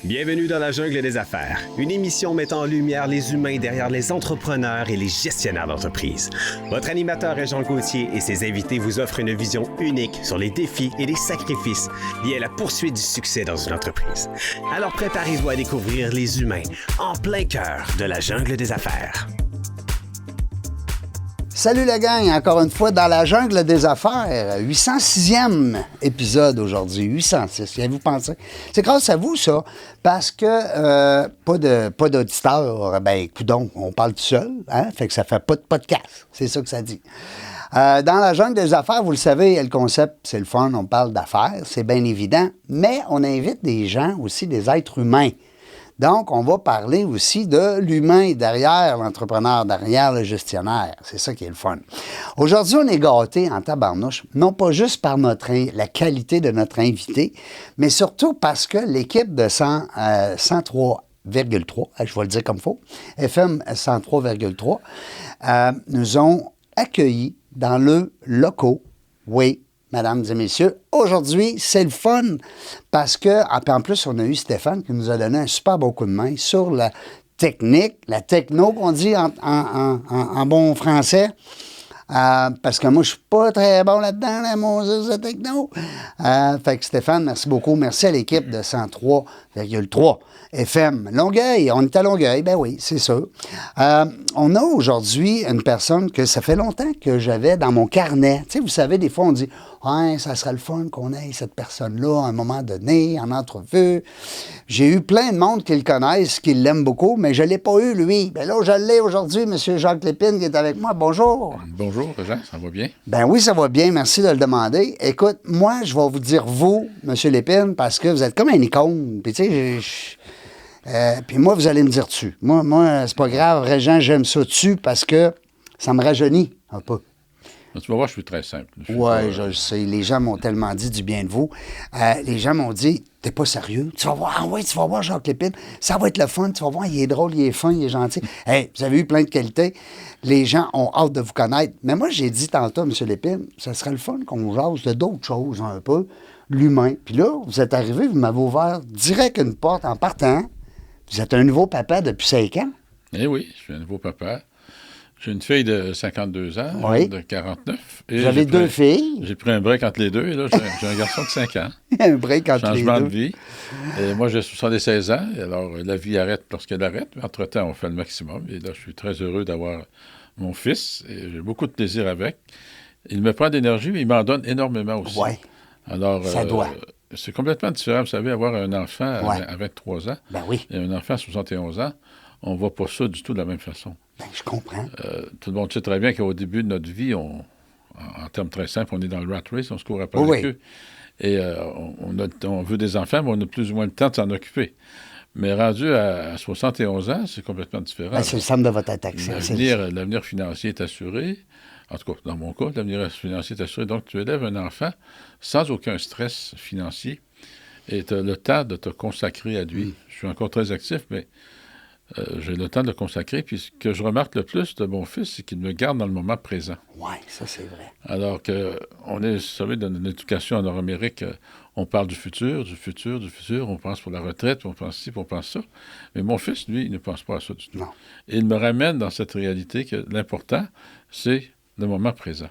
Bienvenue dans la jungle des affaires, une émission mettant en lumière les humains derrière les entrepreneurs et les gestionnaires d'entreprise. Votre animateur est Jean Gauthier et ses invités vous offrent une vision unique sur les défis et les sacrifices liés à la poursuite du succès dans une entreprise. Alors préparez-vous à découvrir les humains en plein cœur de la jungle des affaires. Salut la gang, encore une fois dans la jungle des affaires, 806e épisode aujourd'hui, 806, y avez-vous pensé? C'est grâce à vous ça, parce que pas d'auditeur, ben coudonc, on parle tout seul, hein? Fait que ça fait pas de podcast, c'est ça que ça dit. Dans la jungle des affaires, vous le savez, le concept, c'est le fun, on parle d'affaires, c'est bien évident, mais on invite des gens aussi, des êtres humains. Donc, on va parler aussi de l'humain derrière l'entrepreneur, derrière le gestionnaire. C'est ça qui est le fun. Aujourd'hui, on est gâtés en tabarnouche, non pas juste par la qualité de notre invité, mais surtout parce que l'équipe de 103,3, je vais le dire comme il faut, FM 103,3, nous ont accueillis dans le locaux, oui, mesdames et messieurs, aujourd'hui, c'est le fun parce que, en plus, on a eu Stéphane qui nous a donné un super beau coup de main sur la technique, la techno qu'on dit en bon français. Parce que moi, je suis pas très bon là-dedans, la Moses de techno. Fait que Stéphane, merci beaucoup. Merci à l'équipe de 103,3 FM. Longueuil, on est à Longueuil, ben oui, c'est sûr. On a aujourd'hui une personne que ça fait longtemps que j'avais dans mon carnet. Tu sais, vous savez, des fois, on dit « Ouais, ça serait le fun qu'on ait cette personne-là à un moment donné, en entrevue. » J'ai eu plein de monde qui le connaissent, qui l'aiment beaucoup, mais je ne l'ai pas eu, lui. Ben là, je l'ai aujourd'hui, M. Jacques Lépine, qui est avec moi. Bonjour. Bonjour, Jean, ça va bien? Ben oui, ça va bien, merci de le demander. Écoute, moi, je vais vous dire vous, M. Lépine, parce que vous êtes comme un icône. Puis tu sais, puis moi, vous allez me dire dessus. Moi, c'est pas grave, Régent, j'aime ça dessus parce que ça me rajeunit un peu. Tu vas voir, je suis très simple. Oui, je sais. Les gens m'ont tellement dit du bien de vous. Les gens m'ont dit, t'es pas sérieux? Tu vas voir, tu vas voir Jacques Lépine. Ça va être le fun. Tu vas voir, il est drôle, il est fin, il est gentil. Hey, vous avez eu plein de qualités. Les gens ont hâte de vous connaître. Mais moi, j'ai dit tantôt, M. Lépine, ça serait le fun qu'on jase de d'autres choses un peu, l'humain. Puis là, vous êtes arrivé, vous m'avez ouvert direct une porte en partant. Vous êtes un nouveau papa depuis 5 ans? Eh oui, je suis un nouveau papa. J'ai une fille de 52 ans, oui. De 49. Vous avez deux filles? J'ai pris un break entre les deux et là, j'ai un garçon de 5 ans. Un break entre les deux. Changement de vie. Et moi, j'ai 76 ans. Et alors, la vie arrête lorsqu'elle arrête. Mais entre-temps, on fait le maximum. Et là, je suis très heureux d'avoir mon fils. Et j'ai beaucoup de plaisir avec. Il me prend d'énergie, mais il m'en donne énormément aussi. Oui. Alors, ça doit. C'est complètement différent, vous savez, avoir un enfant à 23 ans et un enfant à 71 ans, on ne voit pas ça du tout de la même façon. Ben, je comprends. Tout le monde sait très bien qu'au début de notre vie, en termes très simples, on est dans le rat race, on se court après la queue. Et on veut des enfants, mais on a plus ou moins le temps de s'en occuper. Mais rendu à 71 ans, c'est complètement différent. Ben, c'est le centre de votre attaque. L'avenir financier est assuré. En tout cas, dans mon cas, l'avenir financier est assuré. Donc, tu élèves un enfant sans aucun stress financier et tu as le temps de te consacrer à lui. Je suis encore très actif, mais j'ai le temps de le consacrer. Puis, ce que je remarque le plus de mon fils, c'est qu'il me garde dans le moment présent. Oui, ça, c'est vrai. Alors qu'on est, vous savez, dans l'éducation en Nord-Amérique, on parle du futur, on pense pour la retraite, on pense ci, on pense ça. Mais mon fils, lui, il ne pense pas à ça du tout. Non. Et il me ramène dans cette réalité que l'important, c'est le moment présent.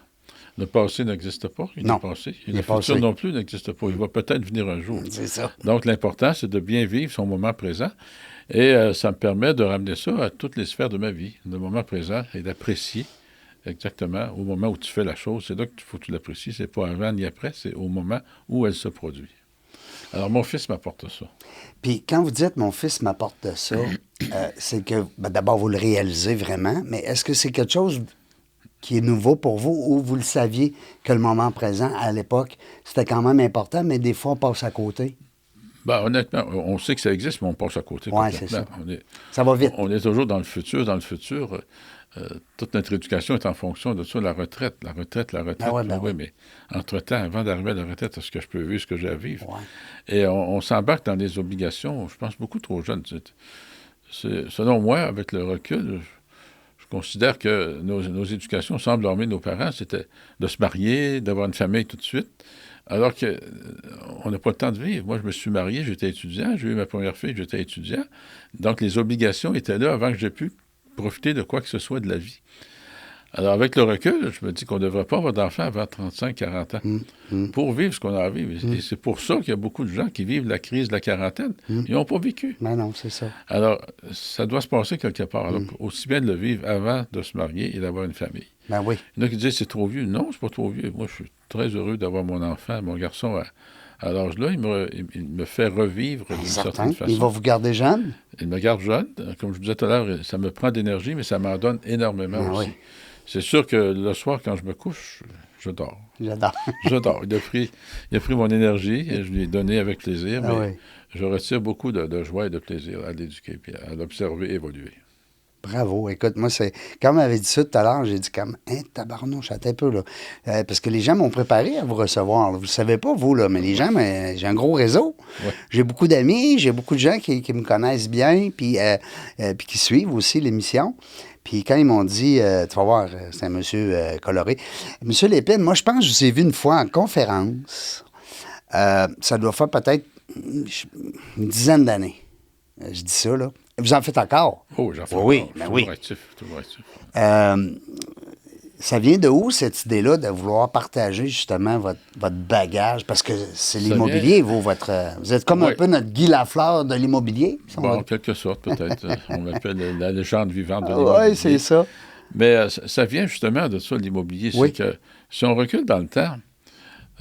Le passé n'existe pas, il est passé. Et le futur non plus n'existe pas. Il va peut-être venir un jour. C'est ça. Donc, l'important, c'est de bien vivre son moment présent. Et ça me permet de ramener ça à toutes les sphères de ma vie, le moment présent, et d'apprécier exactement au moment où tu fais la chose. C'est là qu'il faut que tu l'apprécies. C'est pas avant ni après, c'est au moment où elle se produit. Alors, mon fils m'apporte ça. Puis, quand vous dites « mon fils m'apporte ça », c'est que, d'abord, vous le réalisez vraiment, mais est-ce que c'est quelque chose qui est nouveau pour vous, ou vous le saviez que le moment présent, à l'époque, c'était quand même important, mais des fois, on passe à côté? Ben, honnêtement, on sait que ça existe, mais on passe à côté. Oui, c'est ça. Ça va vite. On est toujours dans le futur. Dans le futur, toute notre éducation est en fonction de ça, la retraite. Oui, mais entre-temps, avant d'arriver à la retraite, est-ce que je peux vivre ce que j'ai à vivre? Ouais. Et on s'embarque dans des obligations, je pense, beaucoup trop jeunes. Selon moi, avec le recul, je considère que nos éducations semblent emmener nos parents, c'était de se marier, d'avoir une famille tout de suite. Alors que on n'a pas le temps de vivre. Moi, je me suis marié, j'étais étudiant. J'ai eu ma première fille, j'étais étudiant. Donc, les obligations étaient là avant que j'ai pu profiter de quoi que ce soit de la vie. Alors, avec le recul, je me dis qu'on ne devrait pas avoir d'enfants avant 35-40 ans pour vivre ce qu'on a à vivre. Et c'est pour ça qu'il y a beaucoup de gens qui vivent la crise de la quarantaine. Ils n'ont pas vécu. Ben non, c'est ça. Alors, ça doit se passer quelque part. Alors, aussi bien de le vivre avant de se marier et d'avoir une famille. Ben oui. Il y en a qui disent c'est trop vieux. Non, c'est pas trop vieux. Moi, je suis très heureux d'avoir mon enfant, mon garçon à l'âge-là. Il me fait revivre d'une certaine façon. Il va vous garder jeune? Il me garde jeune. Comme je vous disais tout à l'heure, ça me prend d'énergie, mais ça m'en donne énormément aussi. Oui. C'est sûr que le soir, quand je me couche, je dors. J'adore. Je dors. Il a pris mon énergie et je lui ai donné avec plaisir, mais je retire beaucoup de joie et de plaisir à l'éduquer et à l'observer évoluer. Bravo. Écoute, moi, c'est. Quand on m'avait dit ça tout à l'heure, j'ai dit comme, tabarnouche, attends un peu, là. Parce que les gens m'ont préparé à vous recevoir. Vous ne le savez pas, vous, là, mais les gens, j'ai un gros réseau. Ouais. J'ai beaucoup d'amis, j'ai beaucoup de gens qui me connaissent bien, puis qui suivent aussi l'émission. Puis quand ils m'ont dit, tu vas voir, c'est un monsieur coloré. Monsieur Lépine, moi, je pense que je vous ai vu une fois en conférence. Ça doit faire peut-être une dizaine d'années. Je dis ça, là. Vous en faites encore? Oh, j'en fais oui, encore. Ben oui. Toujours actif. Ça vient de où, cette idée-là, de vouloir partager, justement, votre bagage? Parce que c'est l'immobilier, vous êtes comme un peu notre Guy Lafleur de l'immobilier. En quelque sorte, peut-être. On m'appelle la légende vivante de l'immobilier. Oui, c'est ça. Mais ça vient justement de ça, l'immobilier. Oui. C'est que si on recule dans le temps,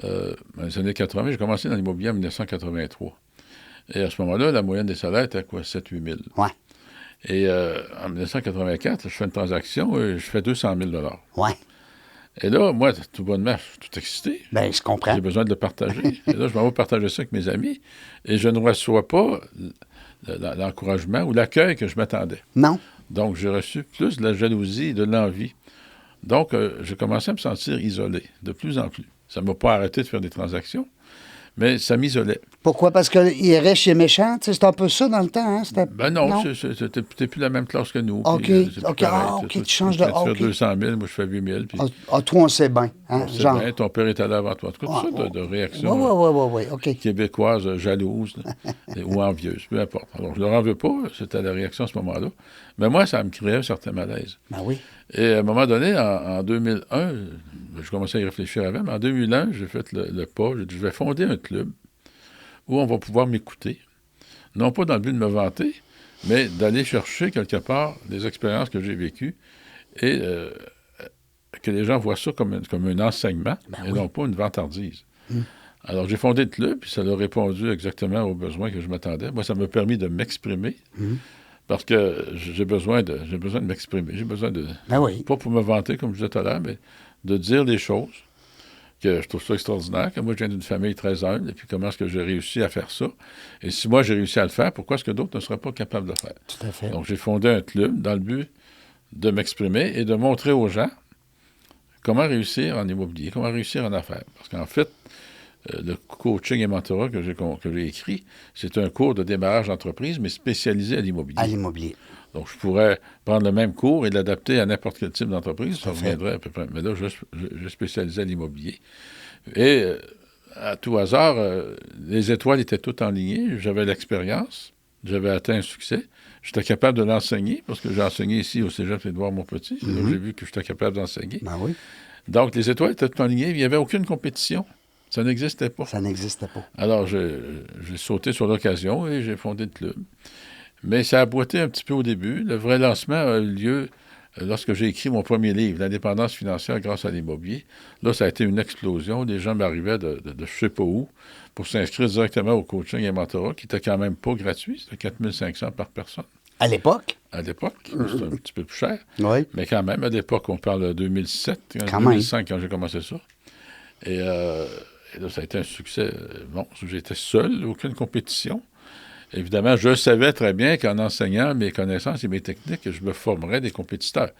dans les années 80, j'ai commencé dans l'immobilier en 1983. Et à ce moment-là, la moyenne des salaires était quoi? 7-8 000. Oui. Et en 1984, je fais une transaction et je fais 200 000 $. Oui. Et là, moi, tout bonnement, je suis tout excité. Bien, je comprends. J'ai besoin de le partager. Et là, je m'en vais partager ça avec mes amis. Et je ne reçois pas l'encouragement ou l'accueil que je m'attendais. Non. Donc, j'ai reçu plus de la jalousie et de l'envie. Donc, j'ai commencé à me sentir isolé, de plus en plus. Ça ne m'a pas arrêté de faire des transactions, mais ça m'isolait. Pourquoi? Parce qu'il reste chez méchant? C'est un peu ça dans le temps, hein? Ben non. T'es plus la même classe que nous. OK, tu changes de... Tu fais 200 000, moi je fais 8 000. Puis... toi, on sait bien. Hein? On sait bien, ton père est allé avant toi. En tout cas, tout ça de réactions OK. québécoises, jalouses ou envieuses, peu importe. Alors, je ne leur en veux pas, c'était la réaction à ce moment-là. Mais moi, ça me créait un certain malaise. Ben oui. Et à un moment donné, en 2001, je commençais à y réfléchir avant, mais en 2001, j'ai fait le pas. J'ai dit, je vais fonder un club où on va pouvoir m'écouter. Non pas dans le but de me vanter, mais d'aller chercher quelque part des expériences que j'ai vécues et que les gens voient ça comme un enseignement et non pas une vantardise. Alors, j'ai fondé le club, puis ça a répondu exactement aux besoins que je m'attendais. Moi, ça m'a permis de m'exprimer. Parce que j'ai besoin de m'exprimer. J'ai besoin de... Pas pour me vanter, comme je disais tout à l'heure, mais de dire des choses que je trouve ça extraordinaire, que moi, je viens d'une famille très humble, et puis comment est-ce que j'ai réussi à faire ça? Et si moi, j'ai réussi à le faire, pourquoi est-ce que d'autres ne seraient pas capables de le faire? Tout à fait. Donc, j'ai fondé un club dans le but de m'exprimer et de montrer aux gens comment réussir en immobilier, comment réussir en affaires. Parce qu'en fait, le coaching et mentorat que j'ai écrit, c'est un cours de démarrage d'entreprise, mais spécialisé à l'immobilier. À l'immobilier. Donc, je pourrais prendre le même cours et l'adapter à n'importe quel type d'entreprise. Ça reviendrait à peu près. Mais là, je spécialisais à l'immobilier. Et à tout hasard, les étoiles étaient toutes enlignées. J'avais l'expérience. J'avais atteint un succès. J'étais capable de l'enseigner parce que j'ai enseigné ici au Cégep Édouard-Montpetit. C'est là que j'ai vu que j'étais capable d'enseigner. Ben oui. Donc, les étoiles étaient toutes enlignées. Il n'y avait aucune compétition. Ça n'existait pas. Ça n'existait pas. Alors, j'ai sauté sur l'occasion et j'ai fondé le club. Mais ça a boité un petit peu au début. Le vrai lancement a eu lieu lorsque j'ai écrit mon premier livre, L'indépendance financière grâce à l'immobilier. Là, ça a été une explosion. Les gens m'arrivaient de je ne sais pas où pour s'inscrire directement au coaching et mentorat, qui était quand même pas gratuit. C'était 4 500 par personne. À l'époque? À l'époque. C'était un petit peu plus cher. Oui. Mais quand même, à l'époque, on parle de 2007, 2005, quand j'ai commencé ça. Et là, ça a été un succès. Bon, j'étais seul, aucune compétition. Évidemment, je savais très bien qu'en enseignant mes connaissances et mes techniques, je me formerais des compétiteurs.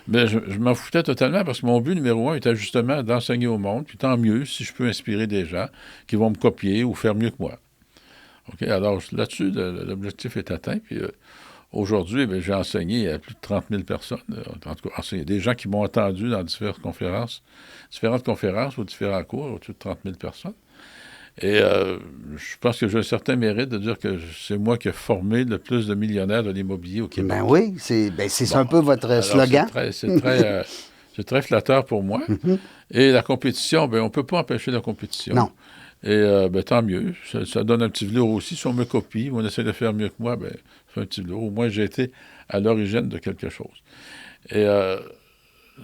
Mais je m'en foutais totalement parce que mon but numéro 1 était justement d'enseigner au monde, puis tant mieux si je peux inspirer des gens qui vont me copier ou faire mieux que moi. OK? Alors là-dessus, l'objectif est atteint. Puis aujourd'hui, j'ai enseigné à plus de 30 000 personnes. En tout cas, il y a des gens qui m'ont entendu dans différentes conférences ou différents cours, au-dessus de 30 000 personnes. Et je pense que j'ai un certain mérite de dire que c'est moi qui ai formé le plus de millionnaires de l'immobilier au Québec. Ben oui, c'est un peu votre slogan. C'est très flatteur pour moi. Et la compétition, on ne peut pas empêcher la compétition. Non. Et tant mieux. Ça donne un petit velours aussi. Si on me copie, on essaie de faire mieux que moi, ça fait un petit velours. Au moins, j'ai été à l'origine de quelque chose. Et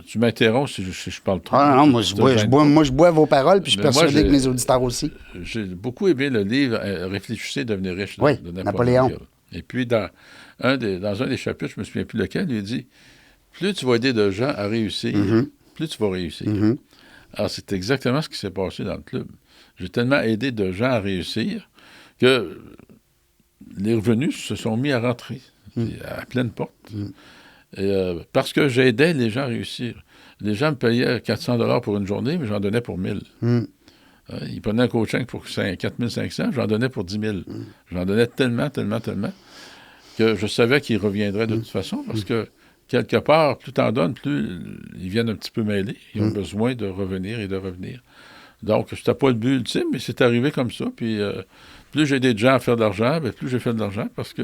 tu m'interromps si je parle trop. Ah non, moi je bois vos paroles, puis je suis persuadé que mes auditeurs aussi. J'ai beaucoup aimé le livre « Réfléchissez, devenez riche » de Napoléon. Hill. Et puis, dans un des chapitres, je ne me souviens plus lequel, il dit « Plus tu vas aider de gens à réussir, plus tu vas réussir. Alors, c'est exactement ce qui s'est passé dans le club. J'ai tellement aidé de gens à réussir que les revenus se sont mis à rentrer à pleine porte. Et, parce que j'aidais les gens à réussir. Les gens me payaient 400 $ pour une journée, mais j'en donnais pour 1000. Ils prenaient un coaching pour 4500, j'en donnais pour 10 000. J'en donnais tellement que je savais qu'ils reviendraient de toute façon, parce que quelque part, plus t'en donnes, plus ils viennent un petit peu mêler. Ils ont besoin de revenir et de revenir. Donc, c'était pas le but ultime, mais c'est arrivé comme ça. Puis, plus j'ai aidé de gens à faire de l'argent, plus j'ai fait de l'argent, parce qu'à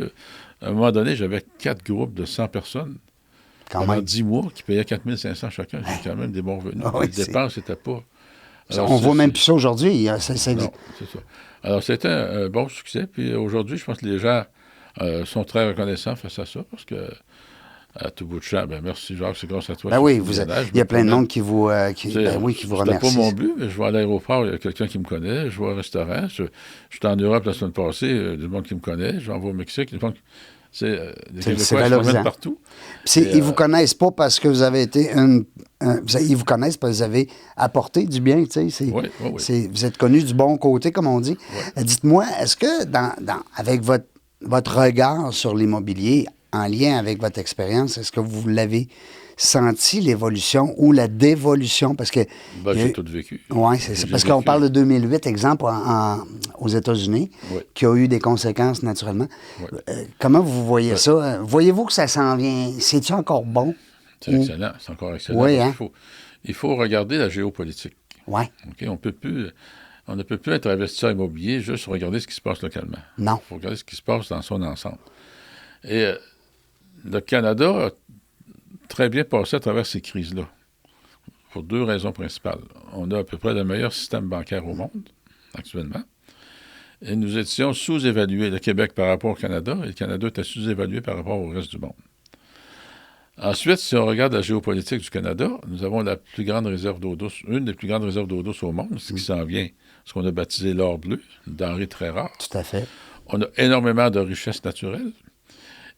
un moment donné, j'avais 4 groupes de 100 personnes. Pendant 10 mois, qui payaient 4 500 chacun. J'ai quand même des bons revenus. Les dépenses, c'était pas... Alors, on voit même plus ça aujourd'hui. Non, c'est ça. Alors, c'était un bon succès. Puis aujourd'hui, je pense que les gens sont très reconnaissants face à ça, parce que à tout bout de champ, merci Jacques, c'est grâce à toi. Oui, il y a plein de monde qui vous remercie. C'était pas mon but, mais je vais à l'aéroport, il y a quelqu'un qui me connaît, je vais au restaurant, je suis en Europe la semaine passée, du monde qui me connaît, je vais au Mexique, du monde... C'est valorisant. Partout. Ils ne vous connaissent pas parce que vous avez été ils vous connaissent parce que vous avez apporté du bien, tu sais. Oui. Vous êtes connu du bon côté, comme on dit. Oui. Dites-moi, est-ce que avec votre regard sur l'immobilier, en lien avec votre expérience, est-ce que vous l'avez senti, l'évolution ou la dévolution? Parce que j'ai tout vécu. Oui, c'est ça. Parce qu'on parle de 2008, exemple, aux États-Unis, qui a eu des conséquences, naturellement. Oui. Comment vous voyez ça? Voyez-vous que ça s'en vient? C'est-tu encore bon? C'est excellent. C'est encore excellent. Oui, hein? Il faut regarder la géopolitique. Oui. Okay? On ne peut plus être investisseur immobilier juste regarder ce qui se passe localement. Non. Il faut regarder ce qui se passe dans son ensemble. Et le Canada a très bien passé à travers ces crises-là, pour 2 raisons principales. On a à peu près le meilleur système bancaire au monde, actuellement, et nous étions sous-évalués, le Québec par rapport au Canada, et le Canada était sous-évalué par rapport au reste du monde. Ensuite, si on regarde la géopolitique du Canada, nous avons la plus grande réserve d'eau douce, une des plus grandes réserves d'eau douce au monde, ce qui s'en vient, ce qu'on a baptisé l'or bleu, une denrée très rare. Tout à fait. On a énormément de richesses naturelles.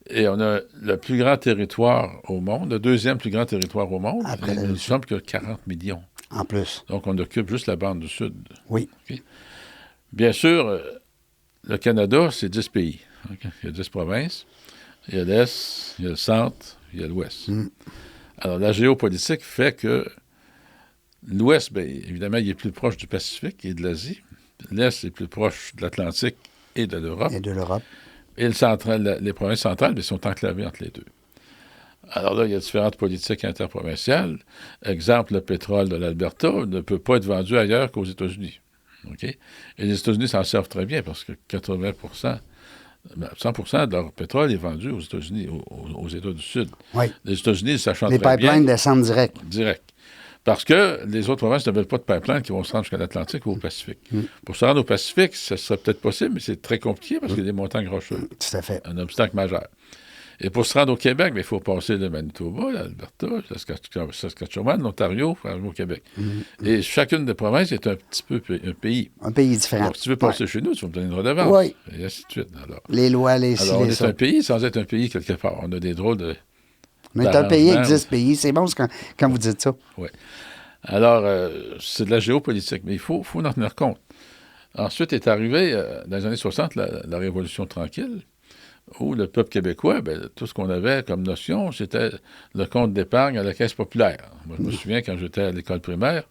Et on a le plus grand territoire au monde, le 2e plus grand territoire au monde. Après il nous semble qu'il y a 40 millions. En plus. Donc, on occupe juste la bande du Sud. Oui. Okay? Bien sûr, le Canada, c'est 10 pays. Okay? Il y a 10 provinces. Il y a l'Est, il y a le Centre, il y a l'Ouest. Alors, la géopolitique fait que l'Ouest, évidemment, il est plus proche du Pacifique et de l'Asie. L'Est est plus proche de l'Atlantique et de l'Europe. Et les provinces centrales sont enclavées entre les deux. Alors là, il y a différentes politiques interprovinciales. Exemple, le pétrole de l'Alberta ne peut pas être vendu ailleurs qu'aux États-Unis. Okay? Et les États-Unis s'en servent très bien parce que 100% de leur pétrole est vendu aux États-Unis, aux États du Sud. Oui. Les États-Unis, sachant très bien... Les pipelines descendent direct. Parce que les autres provinces ne veulent pas de pipeline qui vont se rendre jusqu'à l'Atlantique ou au Pacifique. Pour se rendre au Pacifique, ça serait peut-être possible, mais c'est très compliqué parce qu'il y a des montagnes rocheuses. Tout à fait. Un obstacle majeur. Et pour se rendre au Québec, il faut passer le Manitoba, l'Alberta, le Saskatchewan, l'Ontario, pour arriver au Québec. Et chacune des provinces est un petit peu un pays. Un pays différent. Donc, si tu veux passer chez nous, tu vas me donner une redevance. Oui. Et ainsi de suite. Alors, les lois, on est un pays sans être un pays quelque part. On a des drôles de... On est un pays avec 10 pays. C'est bon quand vous dites ça. Oui. Alors, c'est de la géopolitique, mais il faut en tenir compte. Ensuite est arrivée, dans les années 60, la Révolution tranquille, où le peuple québécois, tout ce qu'on avait comme notion, c'était le compte d'épargne à la Caisse populaire. Moi, je me souviens, quand j'étais à l'école primaire,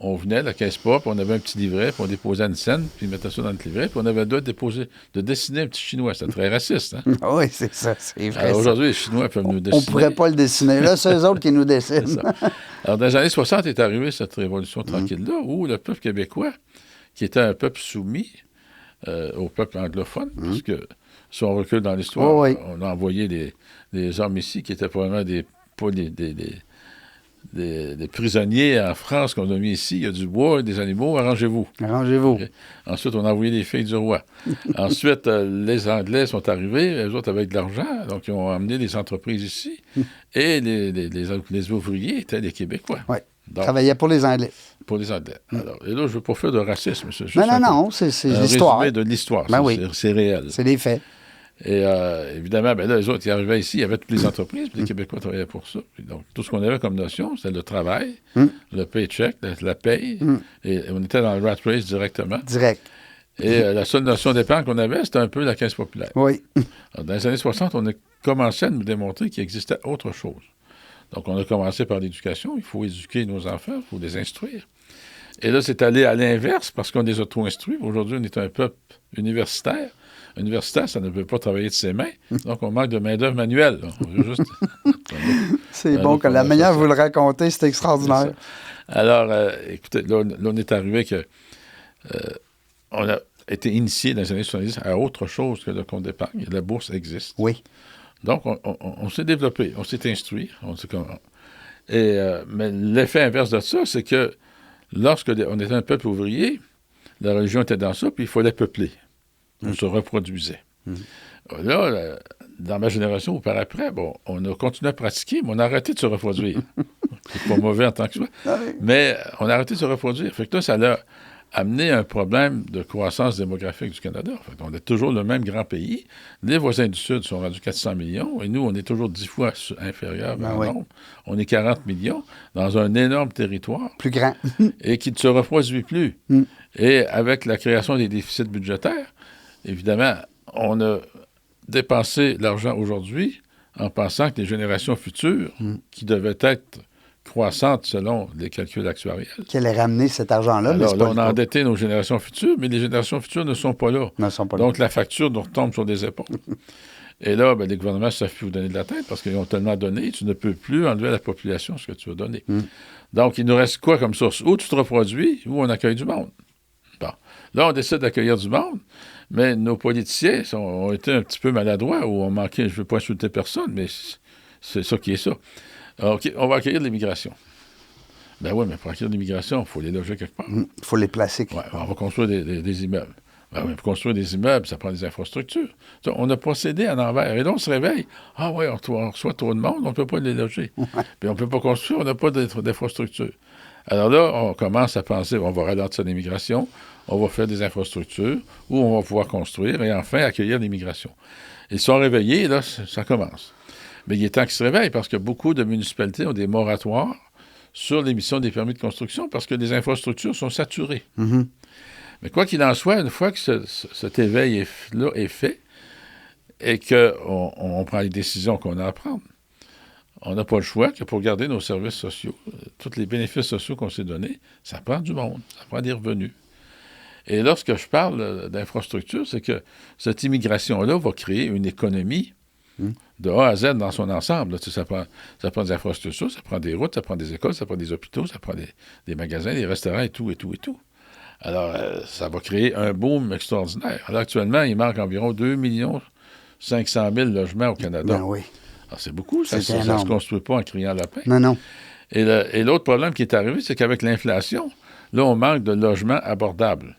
on venait à la Caisse pop, on avait un petit livret, puis on déposait une scène, puis on mettait ça dans le livret, puis on avait le droit de dessiner un petit Chinois. C'était très raciste, hein? Oui, c'est ça, c'est vrai. Alors aujourd'hui, les Chinois peuvent nous dessiner. On ne pourrait pas le dessiner. Là, c'est eux autres qui nous dessinent. Alors, dans les années 60 est arrivée cette révolution tranquille-là, où le peuple québécois, qui était un peuple soumis au peuple anglophone, parce que si on recule dans l'histoire, on a envoyé des hommes ici qui étaient probablement des prisonniers en France qu'on a mis ici. Il y a du bois et des animaux, arrangez-vous. Arrangez-vous. Okay. Ensuite, on a envoyé les filles du roi. Ensuite, les Anglais sont arrivés, eux autres avec de l'argent, donc ils ont amené des entreprises ici. Et les ouvriers étaient des Québécois. Oui. Travaillaient pour les Anglais. Pour les Anglais. Alors, et là, je ne veux pas faire de racisme. C'est juste non, c'est l'histoire. Résumé de l'histoire. C'est réel. C'est les faits. Et évidemment, là, les autres, ils arrivaient ici, il y avait toutes les entreprises, puis les Québécois travaillaient pour ça. Puis donc, tout ce qu'on avait comme notion, c'était le travail, le paycheck, la paye, et on était dans le rat race directement. Direct. Et la seule notion d'épargne qu'on avait, c'était un peu la caisse populaire. Oui. Alors, dans les années 60, on a commencé à nous démontrer qu'il existait autre chose. Donc, on a commencé par l'éducation. Il faut éduquer nos enfants, il faut les instruire. Et là, c'est allé à l'inverse, parce qu'on les a trop instruits. Aujourd'hui, on est un peuple universitaire. Universitaire, ça ne peut pas travailler de ses mains. Donc, on manque de main-d'œuvre manuelle. On veut juste... C'est bon que la manière vous le racontez, c'est extraordinaire. Alors, écoutez, là, on est arrivé que... on a été initié dans les années 70 à autre chose que le compte d'épargne. La bourse existe. Oui. Donc, on s'est développé, on s'est instruit. Mais l'effet inverse de ça, c'est que lorsque on était un peuple ouvrier, la religion était dans ça, puis il fallait peupler. On se reproduisait. Là, dans ma génération ou par après, on a continué à pratiquer, mais on a arrêté de se reproduire. C'est pas mauvais en tant que ça. Mais on a arrêté de se reproduire. Fait que là, ça a amené un problème de croissance démographique du Canada. Fait on est toujours le même grand pays. Les voisins du Sud sont rendus 400 millions, et nous, on est toujours 10 fois inférieurs en nombre. On est 40 millions dans un énorme territoire. Plus grand. Et qui ne se reproduit plus. Et avec la création des déficits budgétaires, évidemment, on a dépensé l'argent aujourd'hui en pensant que les générations futures, qui devaient être croissantes selon les calculs actuariels... Qu'elle ait ramené cet argent-là. Alors, là, on a endetté nos générations futures, mais les générations futures ne sont pas là. Donc, la facture nous retombe sur des épaules. Et là, les gouvernements ne savent plus vous donner de la tête parce qu'ils ont tellement donné, tu ne peux plus enlever à la population ce que tu as donné. Donc, il nous reste quoi comme source? Ou tu te reproduis, ou on accueille du monde. Bon. Là, on décide d'accueillir du monde, mais nos politiciens ont été un petit peu maladroits ou ont manqué, je ne veux pas insulter personne, mais c'est ça qui est ça. OK, on va accueillir de l'immigration. Ben oui, mais pour accueillir de l'immigration, il faut les loger quelque part. Il faut les placer quelque part. On va construire des immeubles. Ben oui, pour construire des immeubles, ça prend des infrastructures. On a procédé à l'envers. Et là, on se réveille. Ah oui, on reçoit trop de monde, on ne peut pas les loger. Puis on ne peut pas construire, on n'a pas d'infrastructures. Alors là, on commence à penser, on va ralentir l'immigration, on va faire des infrastructures, où on va pouvoir construire et enfin accueillir l'immigration. Ils sont réveillés, et là, ça commence. Mais il est temps qu'ils se réveillent parce que beaucoup de municipalités ont des moratoires sur l'émission des permis de construction parce que les infrastructures sont saturées. Mais quoi qu'il en soit, une fois que cet éveil-là est fait et qu'on prend les décisions qu'on a à prendre, on n'a pas le choix que pour garder nos services sociaux, tous les bénéfices sociaux qu'on s'est donnés, ça prend du monde, ça prend des revenus. Et lorsque je parle d'infrastructure, c'est que cette immigration-là va créer une économie de A à Z dans son ensemble. Là, ça prend des infrastructures, ça prend des routes, ça prend des écoles, ça prend des hôpitaux, ça prend des magasins, des restaurants et tout, et tout, et tout. Alors, ça va créer un boom extraordinaire. Alors, actuellement, il manque environ 2 500 000 logements au Canada. Ben oui. Alors, c'est beaucoup. Ça ne se construit pas en criant lapin. Non. Et l'autre problème qui est arrivé, c'est qu'avec l'inflation, là, on manque de logements abordables.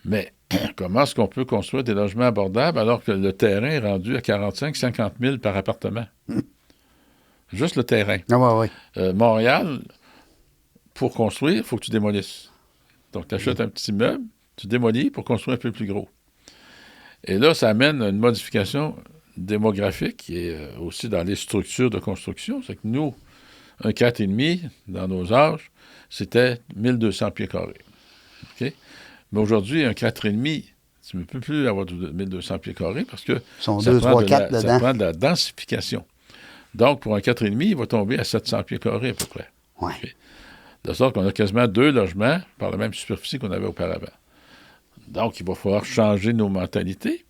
Mais comment est-ce qu'on peut construire des logements abordables alors que le terrain est rendu à 45-50 000 par appartement? Juste le terrain. Montréal, pour construire, il faut que tu démolisses. Donc, tu achètes un petit immeuble, tu démolis pour construire un peu plus gros. Et là, ça amène une modification démographique et aussi dans les structures de construction. C'est que nous, un 4,5 dans nos âges, c'était 1200 pieds carrés. OK? Mais aujourd'hui, un 4,5, tu ne peux plus avoir 1200 pieds carrés parce que ça prend de la densification. Donc, pour un 4,5, il va tomber à 700 pieds carrés à peu près. Ouais. Okay? De sorte qu'on a quasiment 2 logements par la même superficie qu'on avait auparavant. Donc, il va falloir changer nos mentalités.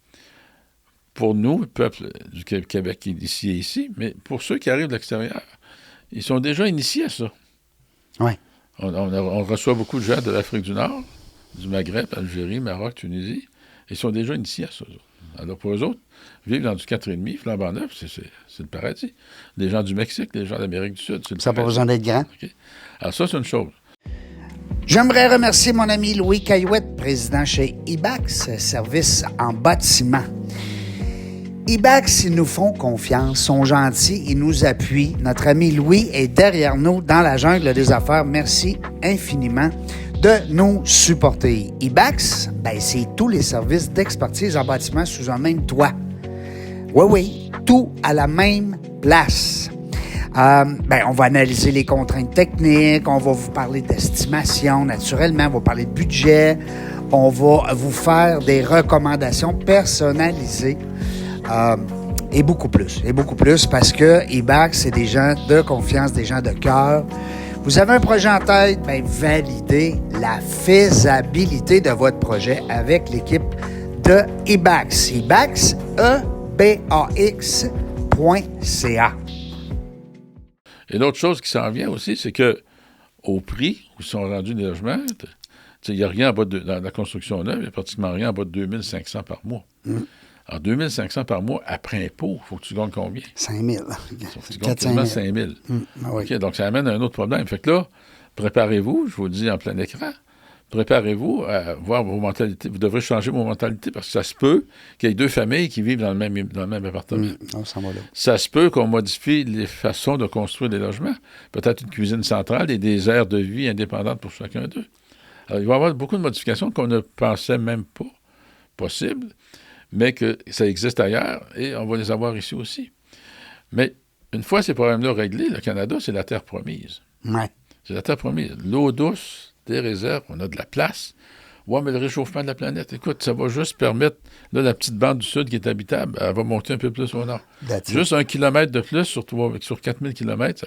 Pour nous, le peuple du Québec qui est ici, mais pour ceux qui arrivent de l'extérieur, ils sont déjà initiés à ça. Oui. On reçoit beaucoup de gens de l'Afrique du Nord, du Maghreb, Algérie, Maroc, Tunisie. Ils sont déjà initiés à ça. Alors, pour eux autres, vivre dans du 4,5, flambant neuf, c'est le paradis. Les gens du Mexique, les gens d'Amérique du Sud, c'est le Ça n'a pas paradis. besoin d'être grand. OK? Alors, ça, c'est une chose. J'aimerais remercier mon ami Louis Caillouette, président chez IBAX, service en bâtiment. IBAX, ils nous font confiance, sont gentils, ils nous appuient. Notre ami Louis est derrière nous dans la jungle des affaires. Merci infiniment de nous supporter. IBAX, ben, c'est tous les services d'expertise en bâtiment sous un même toit. Oui, tout à la même place. On va analyser les contraintes techniques, on va vous parler d'estimation, naturellement, on va parler de budget, on va vous faire des recommandations personnalisées et beaucoup plus parce que IBAX, c'est des gens de confiance, des gens de cœur. Vous avez un projet en tête, bien, validez la faisabilité de votre projet avec l'équipe de IBAX. IBAX, EBAX.ca. Et l'autre chose qui s'en vient aussi, c'est que au prix où sont rendus les logements, il n'y a rien en bas de... Dans la construction neuve, il n'y a pratiquement rien en bas de 2500 par mois. Alors, 2500 par mois après impôt, il faut que tu gagnes combien? 5 000. Tu gagnes quasiment 5 000. Oui. OK, donc, ça amène à un autre problème. Fait que là, préparez-vous, je vous le dis en plein écran, préparez-vous à voir vos mentalités. Vous devrez changer vos mentalités parce que ça se peut qu'il y ait deux familles qui vivent dans le même appartement. On s'en va là. Ça se peut qu'on modifie les façons de construire des logements. Peut-être une cuisine centrale et des aires de vie indépendantes pour chacun d'eux. Alors, il va y avoir beaucoup de modifications qu'on ne pensait même pas possibles, mais que ça existe ailleurs et on va les avoir ici aussi. Mais une fois ces problèmes-là réglés, le Canada, c'est la terre promise. Ouais. C'est la terre promise. L'eau douce, des réserves, on a de la place. Ouais, mais le réchauffement de la planète, écoute, ça va juste permettre, là, la petite bande du Sud qui est habitable, elle va monter un peu plus au nord. Juste 1 kilomètre de plus sur 4000 kilomètres,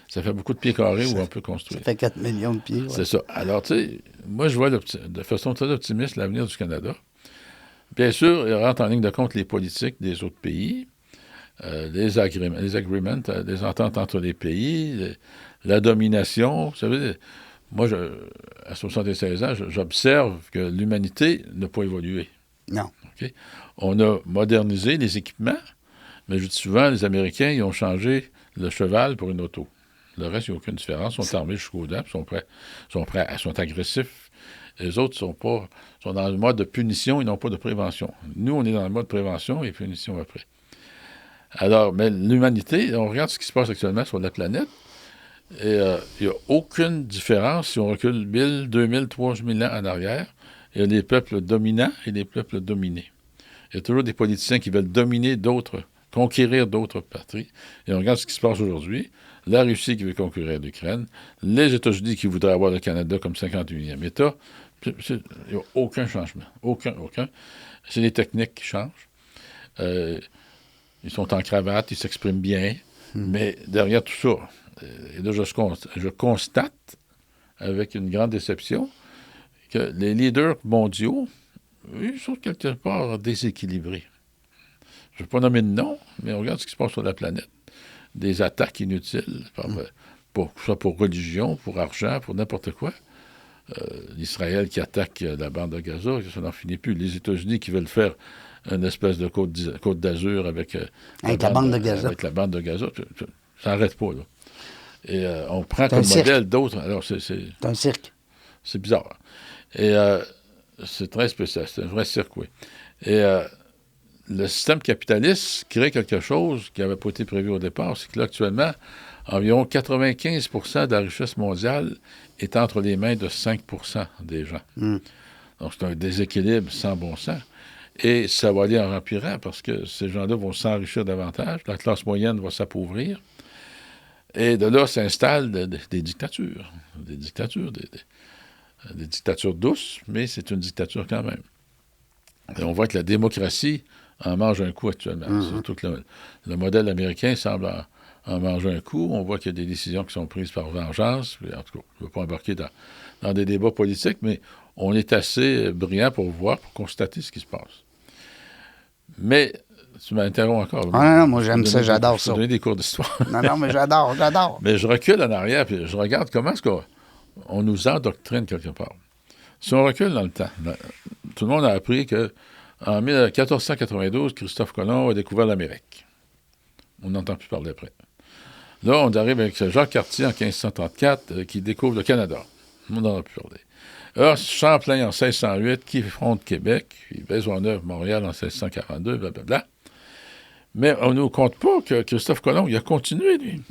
ça fait beaucoup de pieds carrés où on peut construire. Ça fait 4 millions de pieds. Ouais. C'est ça. Alors, tu sais, moi, je vois de façon très optimiste l'avenir du Canada. Bien sûr, il rentre en ligne de compte les politiques des autres pays, les agreements, les ententes entre les pays, la domination. Vous savez, moi, à 76 ans, j'observe que l'humanité n'a pas évolué. Non. Okay? On a modernisé les équipements, mais je dis souvent, les Américains, ils ont changé le cheval pour une auto. Le reste, il n'y a aucune différence. Ils sont armés jusqu'aux dents, sont agressifs. Les autres sont dans le mode de punition, ils n'ont pas de prévention. Nous, on est dans le mode prévention et punition après. Alors, mais l'humanité, on regarde ce qui se passe actuellement sur la planète, et il n'y a aucune différence si on recule 1000, 2000, 3000 ans en arrière. Il y a des peuples dominants et des peuples dominés. Il y a toujours des politiciens qui veulent dominer d'autres, conquérir d'autres patries. Et on regarde ce qui se passe aujourd'hui. La Russie qui veut conquérir l'Ukraine, les États-Unis qui voudraient avoir le Canada comme 51e État. Il n'y a aucun changement. Aucun. C'est les techniques qui changent. Ils sont en cravate, ils s'expriment bien. Mais derrière tout ça, et là, je constate avec une grande déception que les leaders mondiaux, ils sont quelque part déséquilibrés. Je ne vais pas nommer de nom, mais on regarde ce qui se passe sur la planète. Des attaques inutiles, soit pour religion, pour argent, pour n'importe quoi. L'Israël qui attaque la bande de Gaza, ça n'en finit plus. Les États-Unis qui veulent faire une espèce de côte d'Azur avec la bande de Gaza. Avec la bande de Gaza, ça n'arrête pas, là. Et on prend comme modèle d'autres. Alors, c'est un cirque. C'est bizarre. Et c'est très spécial. C'est un vrai cirque, oui. Et le système capitaliste crée quelque chose qui n'avait pas été prévu au départ. C'est que là, actuellement, environ 95 de la richesse mondiale est entre les mains de 5 des gens. Donc, c'est un déséquilibre sans bon sens. Et ça va aller en empirant parce que ces gens-là vont s'enrichir davantage. La classe moyenne va s'appauvrir. Et de là s'installent des dictatures. Des dictatures douces, mais c'est une dictature quand même. Et on voit que la démocratie en mange un coup actuellement. Surtout que le modèle américain semble en manger un coup. On voit qu'il y a des décisions qui sont prises par vengeance. En tout cas, je ne veux pas embarquer dans des débats politiques, mais on est assez brillant pour constater ce qui se passe. Mais tu m'interromps encore. Non, moi j'aime ça, j'adore ça. Je vais donner des cours d'histoire. Non, mais j'adore. Mais je recule en arrière, puis je regarde comment est-ce qu'on nous endoctrine quelque part. Si on recule dans le temps, tout le monde a appris qu'en 1492, Christophe Colomb a découvert l'Amérique. On n'entend plus parler après. Là, on arrive avec Jacques Cartier en 1534 qui découvre le Canada. On n'en a plus parlé. Alors, Champlain en 1608 qui fonde Québec, puis Maisonneuve, Montréal en 1642, blablabla. Mais on ne nous compte pas que Christophe Colomb, il a continué, lui.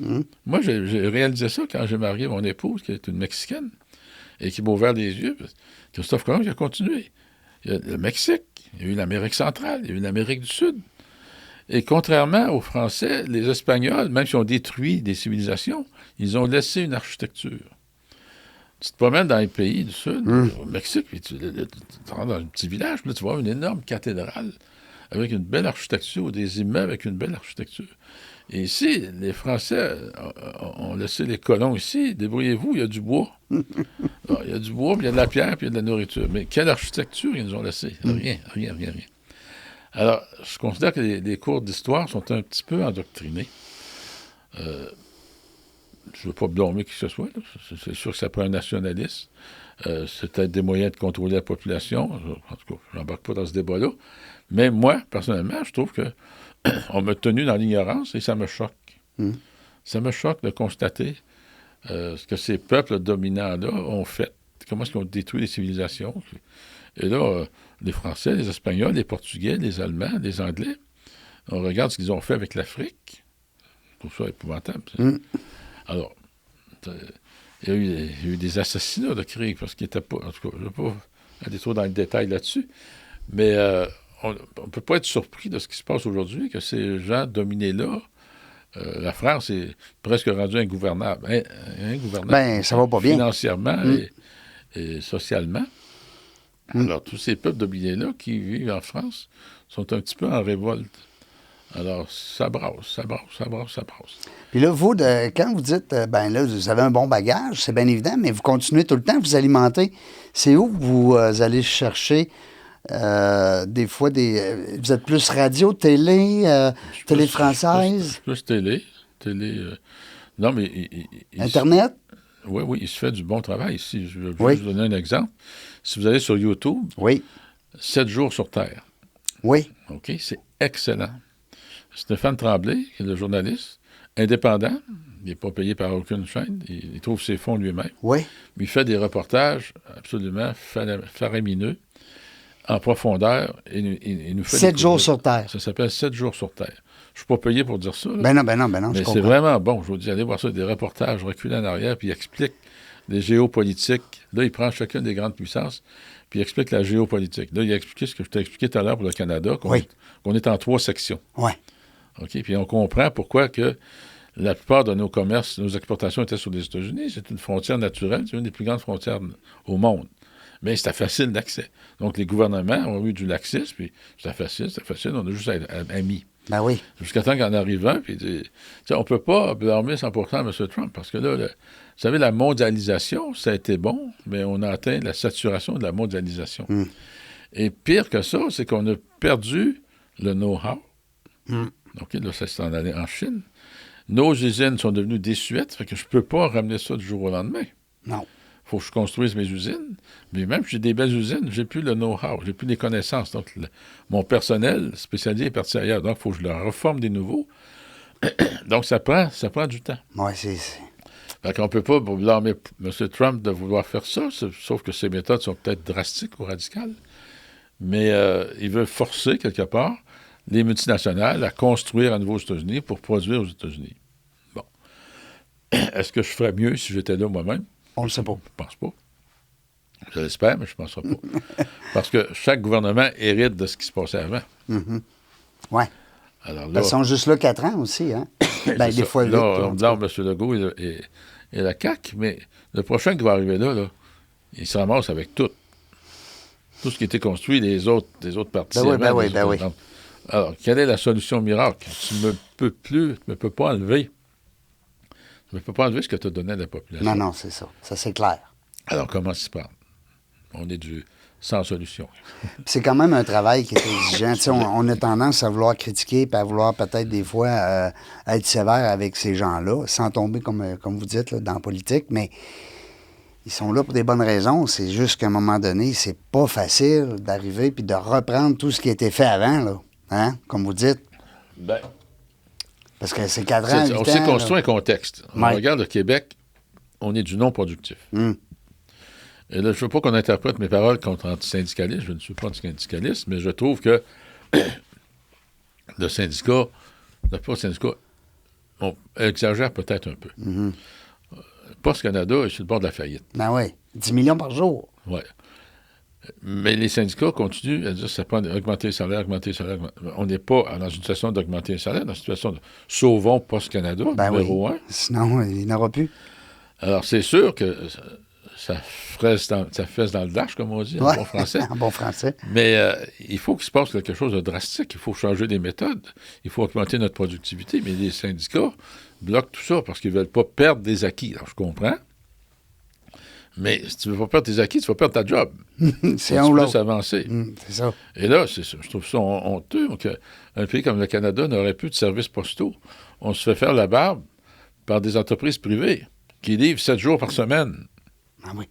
Moi, j'ai réalisé ça quand j'ai marié mon épouse, qui est une Mexicaine, et qui m'a ouvert les yeux. Christophe Colomb, il a continué. Il y a le Mexique, il y a eu l'Amérique centrale, il y a eu l'Amérique du Sud. Et contrairement aux Français, les Espagnols, même s'ils ont détruit des civilisations, ils ont laissé une architecture. Tu te promènes dans les pays du Sud, au Mexique, puis tu rentres dans un petit village, puis là, tu vois une énorme cathédrale avec une belle architecture, ou des immeubles avec une belle architecture. Et ici, les Français ont laissé les colons ici, débrouillez-vous, il y a du bois. Alors, il y a du bois, puis il y a de la pierre, puis il y a de la nourriture. Mais quelle architecture ils nous ont laissé? Rien. Alors, je considère que les cours d'histoire sont un petit peu endoctrinés. Je ne veux pas blâmer qui que ce soit. Là. C'est sûr que ça prend un nationaliste. C'est peut-être des moyens de contrôler la population. En tout cas, je n'embarque pas dans ce débat-là. Mais moi, personnellement, je trouve que on m'a tenu dans l'ignorance et ça me choque. Ça me choque de constater ce que ces peuples dominants-là ont fait. Comment est-ce qu'ils ont détruit les civilisations. Et là, les Français, les Espagnols, les Portugais, les Allemands, les Anglais, on regarde ce qu'ils ont fait avec l'Afrique. Je trouve ça épouvantable. Alors, il y a eu des assassinats de Krieg, parce qu'il n'était pas... En tout cas, je ne vais pas aller trop dans le détail là-dessus, mais on ne peut pas être surpris de ce qui se passe aujourd'hui, que ces gens dominés-là, la France est presque rendue ingouvernable. Ben, ça va pas bien. Financièrement et socialement. Alors, tous ces peuples dominés-là qui vivent en France sont un petit peu en révolte. Alors, ça brasse. Puis là, vous, quand vous dites, ben là, vous avez un bon bagage, c'est bien évident, mais vous continuez tout le temps, vous alimentez. C'est où que vous allez chercher des fois vous êtes plus radio, télé, télé française? Plus télé. Non, mais... Internet? Oui, il se fait du bon travail ici. Je vais juste vous donner un exemple. Si vous allez sur YouTube, 7 jours sur Terre. Oui. OK, c'est excellent. Stéphane Tremblay, qui est le journaliste, indépendant, il n'est pas payé par aucune chaîne, il trouve ses fonds lui-même. Oui. Mais il fait des reportages absolument faramineux, en profondeur, et il nous fait... 7 jours sur Terre. Ça s'appelle 7 jours sur Terre. Je ne suis pas payé pour dire ça. Là. Ben non, mais c'est vraiment bon. Je vous dis, allez voir ça, des reportages reculés en arrière, puis il explique les géopolitiques. Là, il prend chacune des grandes puissances, puis il explique la géopolitique. Là, il a expliqué ce que je t'ai expliqué tout à l'heure pour le Canada, qu'on est en 3 sections. Oui. OK? Puis on comprend pourquoi que la plupart de nos commerces, nos exportations étaient sur les États-Unis. C'est une frontière naturelle, c'est une des plus grandes frontières au monde. Mais c'était facile d'accès. Donc, les gouvernements ont eu du laxisme, puis c'était facile, on a juste à être amis. Ben oui. Jusqu'à temps qu'en arrive un, puis on ne peut pas blâmer 100% M. Trump, parce que là, vous savez, la mondialisation, ça a été bon, mais on a atteint la saturation de la mondialisation. Et pire que ça, c'est qu'on a perdu le know-how. OK, là, ça s'est en allé en Chine. Nos usines sont devenues désuètes, fait que je ne peux pas ramener ça du jour au lendemain. Non. Il faut que je construise mes usines. Mais même si j'ai des belles usines, j'ai plus le know-how, j'ai plus les connaissances. Donc, mon personnel spécialisé est parti ailleurs. Donc, il faut que je leur reforme des nouveaux. Donc, ça prend du temps. Oui, c'est... Fait qu'on ne peut pas blâmer M. Trump de vouloir faire ça, sauf que ses méthodes sont peut-être drastiques ou radicales. Mais il veut forcer, quelque part, les multinationales à construire à nouveau aux États-Unis pour produire aux États-Unis. Bon. Est-ce que je ferais mieux si j'étais là moi-même? On ne le sait pas. Je pense pas. Je l'espère, mais je ne penserai pas. Parce que chaque gouvernement hérite de ce qui se passait avant. Oui. Alors là, ils sont juste là 4 ans aussi, hein? Ben, des fois 8. Là, on blâme M. Legault et la CAQ, mais le prochain qui va arriver là, il se ramasse avec tout. Tout ce qui a été construit des autres partis. Ben oui. Alors, quelle est la solution miracle? Tu ne peux pas enlever. Tu ne peux pas enlever ce que tu as donné à la population. Non, c'est ça. Ça, c'est clair. Alors, comment s'y prendre? On est sans solution. C'est quand même un travail qui est exigeant. On a tendance à vouloir critiquer et à vouloir peut-être des fois être sévère avec ces gens-là, sans tomber, comme vous dites, là, dans la politique. Mais Ils sont là pour des bonnes raisons. C'est juste qu'à un moment donné, c'est pas facile d'arriver puis de reprendre tout ce qui a été fait avant, là. Hein? Comme vous dites. Ben, Parce que c'est 4 ans, 8 ans. on s'est construit là. un contexte. On Ouais. regarde le Québec, on est du non-productif. Et là, je ne veux pas qu'on interprète mes paroles contre antisyndicalistes. Je ne suis pas antisyndicaliste, mais je trouve que le syndicat, on exagère peut-être un peu. Poste Canada est sur le bord de la faillite. Ben oui. 10 millions par jour. Ouais. Mais les syndicats continuent à dire que ça prend augmenter les salaires, augmenter les salaires. On n'est pas dans une situation d'augmenter les salaires, dans une situation de sauvons Poste Canada, Ben numéro oui. un. Sinon, il n'y en aura plus. Alors, c'est sûr que ça fesse dans le dash, comme on dit en bon français. En bon français. Mais il faut qu'il se passe quelque chose de drastique. Il faut changer des méthodes. Il faut augmenter notre productivité. Mais les syndicats bloquent tout ça parce qu'ils ne veulent pas perdre des acquis. Alors, je comprends. Mais si tu ne veux pas perdre tes acquis, tu vas perdre ta job. C'est un ou tu l'autre. peux avancer. C'est ça. Et là, je trouve ça honteux qu'un pays comme le Canada n'aurait plus de services postaux. On se fait faire la barbe par des entreprises privées qui livrent 7 jours par semaine. Ah oui.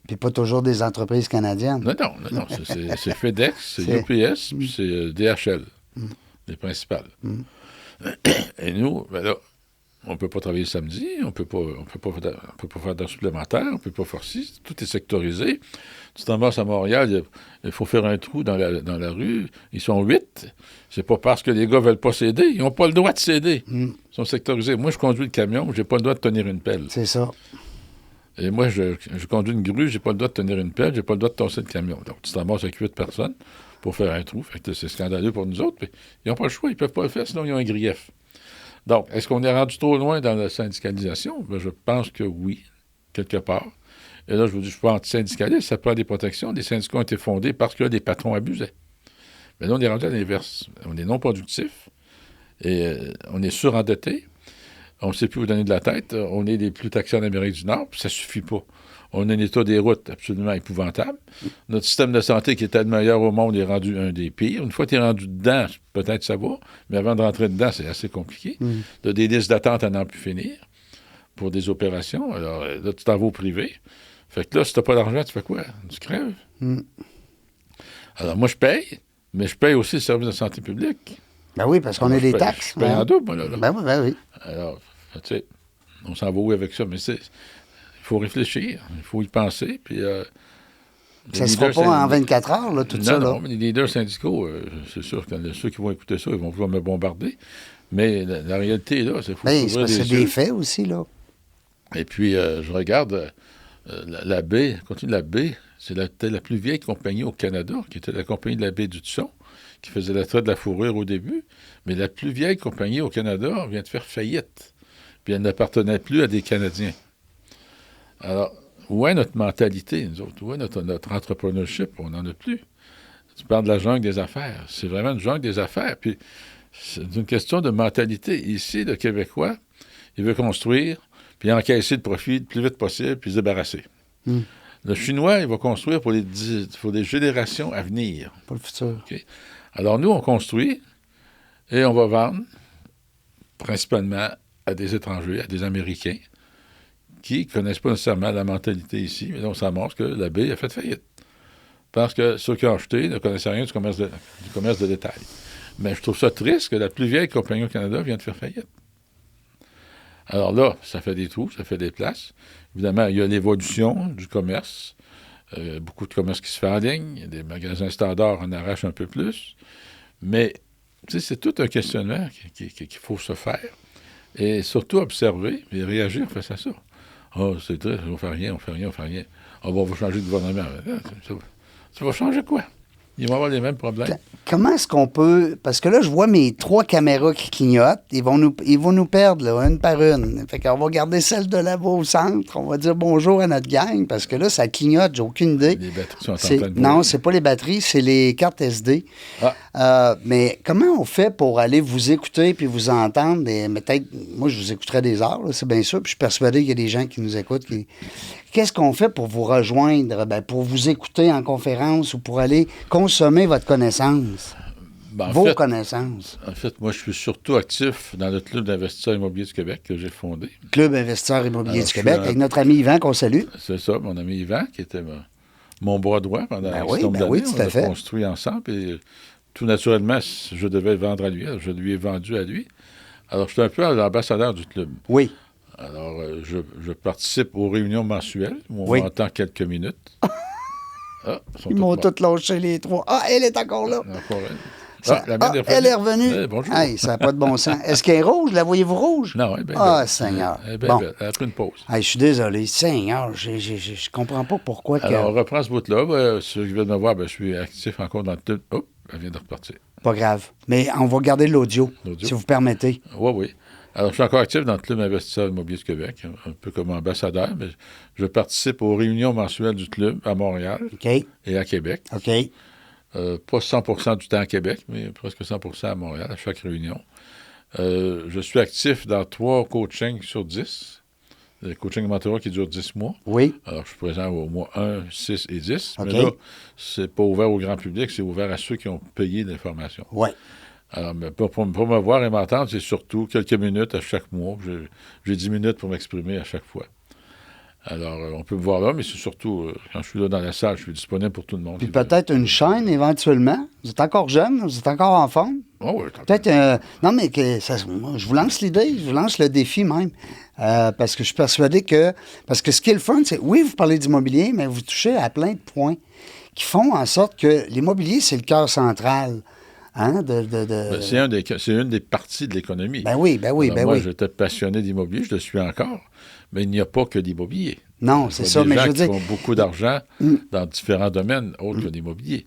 Puis pas toujours des entreprises canadiennes. Non. C'est FedEx, c'est UPS, puis c'est DHL, les principales. Et nous, ben là, on ne peut pas travailler le samedi, on peut pas faire d'heures supplémentaires, on ne peut pas faire ci, tout est sectorisé. Tu t'en vas à Montréal, il faut faire un trou dans la rue, ils sont 8. C'est pas parce que les gars ne veulent pas céder, ils n'ont pas le droit de céder. Ils sont sectorisés. Moi, je conduis le camion, j'ai pas le droit de tenir une pelle. C'est ça. Et moi, je conduis une grue, j'ai pas le droit de tenir une pelle, j'ai pas le droit de tasser le camion. Donc, tu t'en vas avec 8 personnes pour faire un trou. Fait que c'est scandaleux pour nous autres, mais ils n'ont pas le choix, ils peuvent pas le faire, sinon ils ont un grief. Donc, est-ce qu'on est rendu trop loin dans la syndicalisation? Ben, je pense que oui, quelque part. Et là, je vous dis, je ne suis pas anti-syndicaliste, ça prend des protections. Les syndicats ont été fondés parce que les patrons abusaient. Mais là, on est rendu à l'inverse. On est non productif et on est surendetté. On ne sait plus où donner de la tête. On est les plus taxés en Amérique du Nord, puis ça ne suffit pas. On a un état des routes absolument épouvantable. Notre système de santé, qui était le meilleur au monde, est rendu un des pires. Une fois que tu es rendu dedans, peut-être ça va, mais avant de rentrer dedans, c'est assez compliqué. Tu as des listes d'attente à n'en plus finir pour des opérations. Alors là, tu t'en vas au privé. Fait que là, si tu n'as pas d'argent, tu fais quoi? Tu crèves. Alors moi, je paye, mais je paye aussi le service de santé publique. Ben oui, parce qu'on a des taxes. Je paye en double, moi, là. Ben oui. Alors, tu sais, on s'en va où avec ça? Mais il faut réfléchir, il faut y penser, puis... ça ne se fera pas en 24 heures, là, tout ça, là. Non, mais les leaders syndicaux, c'est sûr que ceux qui vont écouter ça, ils vont vouloir me bombarder. Mais la réalité est là. C'est des faits aussi, là. Et puis, je regarde la baie, continue la baie, c'est la plus vieille compagnie au Canada, qui était la compagnie de la baie du Tusson, qui faisait la traite de la fourrure au début. Mais la plus vieille compagnie au Canada vient de faire faillite. Puis elle n'appartenait plus à des Canadiens. Alors, où est notre mentalité, nous autres? Où est notre entrepreneurship? On n'en a plus. Tu parles de la jungle des affaires. C'est vraiment une jungle des affaires. Puis, c'est une question de mentalité. Ici, le Québécois, il veut construire, puis encaisser le profit le plus vite possible, puis se débarrasser. Le Chinois, il va construire pour les générations à venir. Pour le futur. Okay? Alors, nous, on construit et on va vendre principalement à des étrangers, à des Américains, qui ne connaissent pas nécessairement la mentalité ici, mais on s'amorce que la baie a fait faillite. Parce que ceux qui ont acheté ne connaissaient rien du commerce de détail. Mais je trouve ça triste que la plus vieille compagnie au Canada vient de faire faillite. Alors là, ça fait des trous, ça fait des places. Évidemment, il y a l'évolution du commerce. Beaucoup de commerce qui se fait en ligne. Des magasins standards en arrachent un peu plus. Mais, tu sais, c'est tout un questionnement qu'il faut se faire. Et surtout observer et réagir face à ça. Oh, c'est triste, on fait rien. Oh, bon, on va changer de gouvernement. Ça va changer quoi? Ils vont avoir les mêmes problèmes. Comment est-ce qu'on peut... Parce que là, je vois mes 3 caméras qui clignotent. Ils vont nous perdre, là, une par une. Fait qu'on va garder celle de là-bas au centre. On va dire bonjour à notre gang, parce que là, ça clignote. J'ai aucune idée. Les batteries sont en train de Non, c'est pas les batteries, c'est les cartes SD. Mais comment on fait pour aller vous écouter puis vous entendre? Peut-être, moi, je vous écouterai des heures, là, c'est bien sûr. Puis je suis persuadé qu'il y a des gens qui nous écoutent. Qu'est-ce qu'on fait pour vous rejoindre? Pour vous écouter en conférence ou pour aller consommer votre connaissance? Ben, vos connaissances. En fait, moi, je suis surtout actif dans le Club d'investisseurs immobiliers du Québec que j'ai fondé. Club investisseur immobilier Alors, du je Québec, suis avec notre ami Yvan, qu'on salue. C'est ça, mon ami Yvan, qui était mon bras droit pendant un certain nombre oui, d'années. tout à fait. On a construit ensemble et tout naturellement, je devais vendre à lui. Alors, je lui ai vendu à lui. Alors, je suis un peu l'ambassadeur du club. Oui. Alors, je participe aux réunions mensuelles où on Oui. m'entend quelques minutes. Ils m'ont tous lâché les trois. Ah, elle est encore là. Encore elle. La mienne elle est revenue. Bonjour. Hey, ça n'a pas de bon sens. Est-ce qu'elle est rouge? La voyez-vous rouge? Non, elle est bien Ah, belle. Seigneur. Elle est bien Bon. belle. Elle a pris une pause. Hey, je suis désolé. Seigneur, je comprends pas pourquoi que... Alors, on reprend ce bout-là. Ceux qui viennent me voir, je suis actif encore dans le club. Hop, elle vient de repartir. Pas grave. Mais on va garder l'audio, L'audio. si vous permettez. Oui. Alors, je suis encore actif dans le Club investisseur immobilier du Québec, un peu comme ambassadeur, mais je participe aux réunions mensuelles du club à Montréal OK? et à Québec. OK. Pas 100% du temps à Québec, mais presque 100% à Montréal, à chaque réunion. Je suis actif dans 3 coachings sur 10. Le coaching mentorat qui dure 10 mois. Oui. Alors, je suis présent au mois 1, 6 et 10. OK. Mais là, c'est pas ouvert au grand public, c'est ouvert à ceux qui ont payé l'information. Oui. Alors, mais pour me voir et m'entendre, c'est surtout quelques minutes à chaque mois. J'ai 10 minutes pour m'exprimer à chaque fois. Alors, on peut me voir là, mais c'est surtout, quand je suis là dans la salle, je suis disponible pour tout le monde. Puis peut-être une chaîne, éventuellement. Vous êtes encore jeune, vous êtes encore en forme. Oh, oui, Peut-être non, mais moi, je vous lance l'idée, je vous lance le défi même. Parce que je suis persuadé que... Parce que ce qui est le fun, c'est... Oui, vous parlez d'immobilier, mais vous touchez à plein de points qui font en sorte que l'immobilier, c'est le cœur central. Hein, C'est une des parties de l'économie. Ben oui. Moi, j'étais passionné d'immobilier, je le suis encore, mais il n'y a pas que d'immobilier. Non, c'est ça, mais je veux Il y a dire... des gens qui font beaucoup d'argent dans différents domaines autres que l'immobilier.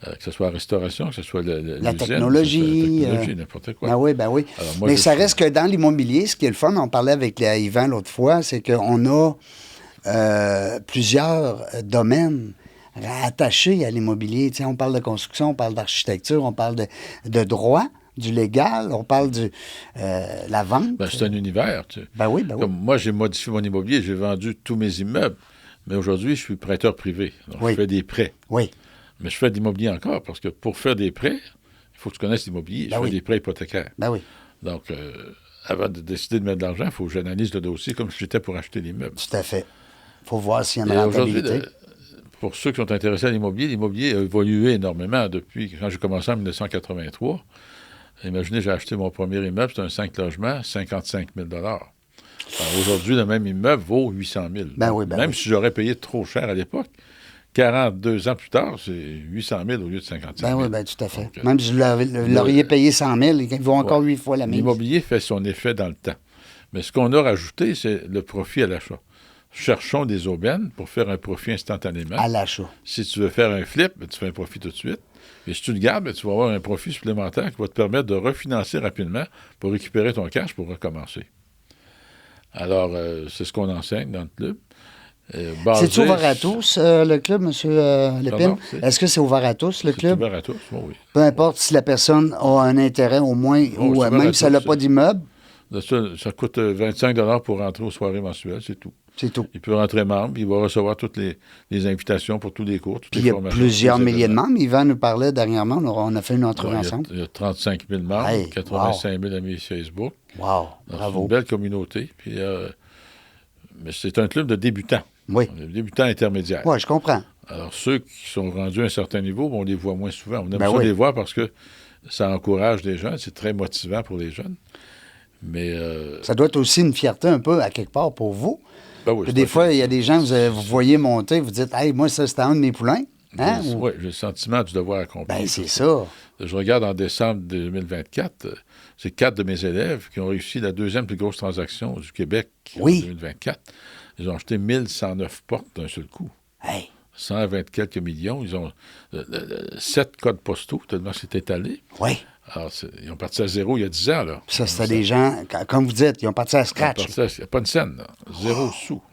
Que ce soit la restauration, que ce soit la l'usine, technologie. n'importe quoi. Ben oui. Alors, moi, mais ça reste que dans l'immobilier, ce qui est le fun, on parlait avec Yvan l'autre fois, c'est qu'on a plusieurs domaines rattachés à l'immobilier. Tu sais, on parle de construction, on parle d'architecture, on parle de droit, du légal, on parle de la vente. Ben, c'est un univers. Tu sais. Ben oui. Comme moi, j'ai modifié mon immobilier, j'ai vendu tous mes immeubles, mais aujourd'hui, je suis prêteur privé. Donc, Oui. je fais des prêts. Oui. Mais je fais de l'immobilier encore, parce que pour faire des prêts, il faut que tu connaisses l'immobilier. Ben je oui. fais des prêts hypothécaires. Ben oui, Donc, avant de décider de mettre de l'argent, il faut que j'analyse le dossier comme si j'étais pour acheter l'immeuble. tout à fait. Il faut voir s'il y a une Mais aujourd'hui, rentabilité. pour ceux qui sont intéressés à l'immobilier a évolué énormément depuis quand j'ai commencé en 1983. Imaginez, j'ai acheté mon premier immeuble, c'était un 5 logements, 55 000 Alors, aujourd'hui, le même immeuble vaut 800 000 Ben oui, Même si j'aurais payé trop cher à l'époque, 42 ans plus tard, c'est 800 000 au lieu de 55 000 Ben oui, ben tout à fait. Donc, Même si vous l'auriez payé 100 000, il vaut encore 8 fois la mise. L'immobilier fait son effet dans le temps. Mais ce qu'on a rajouté, c'est le profit à l'achat. Cherchons des aubaines pour faire un profit instantanément. À l'achat. Si tu veux faire un flip, ben, tu fais un profit tout de suite. Et si tu le gardes, ben, tu vas avoir un profit supplémentaire qui va te permettre de refinancer rapidement pour récupérer ton cash pour recommencer. Alors, c'est ce qu'on enseigne dans le club. C'est ouvert à tous, le club, M. Lépine? c'est- Est-ce que c'est ouvert à tous, le C'est club? ouvert à tous, oui. Peu importe si la personne a un intérêt au moins, c'est ou ouvert même à si elle n'a tous, pas d'immeuble, Ça coûte 25 pour rentrer aux soirées mensuelles, c'est tout. c'est tout. Il peut rentrer membre, puis il va recevoir toutes les invitations pour tous les cours, toutes Puis il les y a formations. plusieurs tous les milliers de événements. membres. Yvan nous parlait dernièrement, on a fait une entrevue Ouais, ensemble. il y a 35 000 membres, Hey, 85 000 amis Facebook. Wow, Donc, c'est bravo. une belle communauté. Puis, mais c'est un club de débutants. Oui. On est débutants intermédiaires. Oui, je comprends. Alors, ceux qui sont rendus à un certain niveau, on les voit moins souvent. On aime Ben ça oui. les voir parce que ça encourage les jeunes. C'est très motivant pour les jeunes. Mais Ça doit être aussi une fierté un peu, à quelque part, pour vous. ben oui, Puis c'est des pas- fois, il y a des gens, vous voyez monter, vous dites, hey, moi, ça, c'était un de mes poulains. Hein? Oui, j'ai le sentiment du devoir accompli. Ben, c'est ça. Je regarde en décembre 2024, c'est 4 de mes élèves qui ont réussi la deuxième plus grosse transaction du Québec Oui. en 2024. Ils ont acheté 1109 portes d'un seul coup. Hey, 120 quelques millions. Ils ont 7 codes postaux, tellement c'est étalé. oui. Alors, ils ont parti à zéro il y a 10 ans, là. Ça, c'était des gens, comme vous dites, ils ont parti à scratch. Il n'y a pas de scène, là.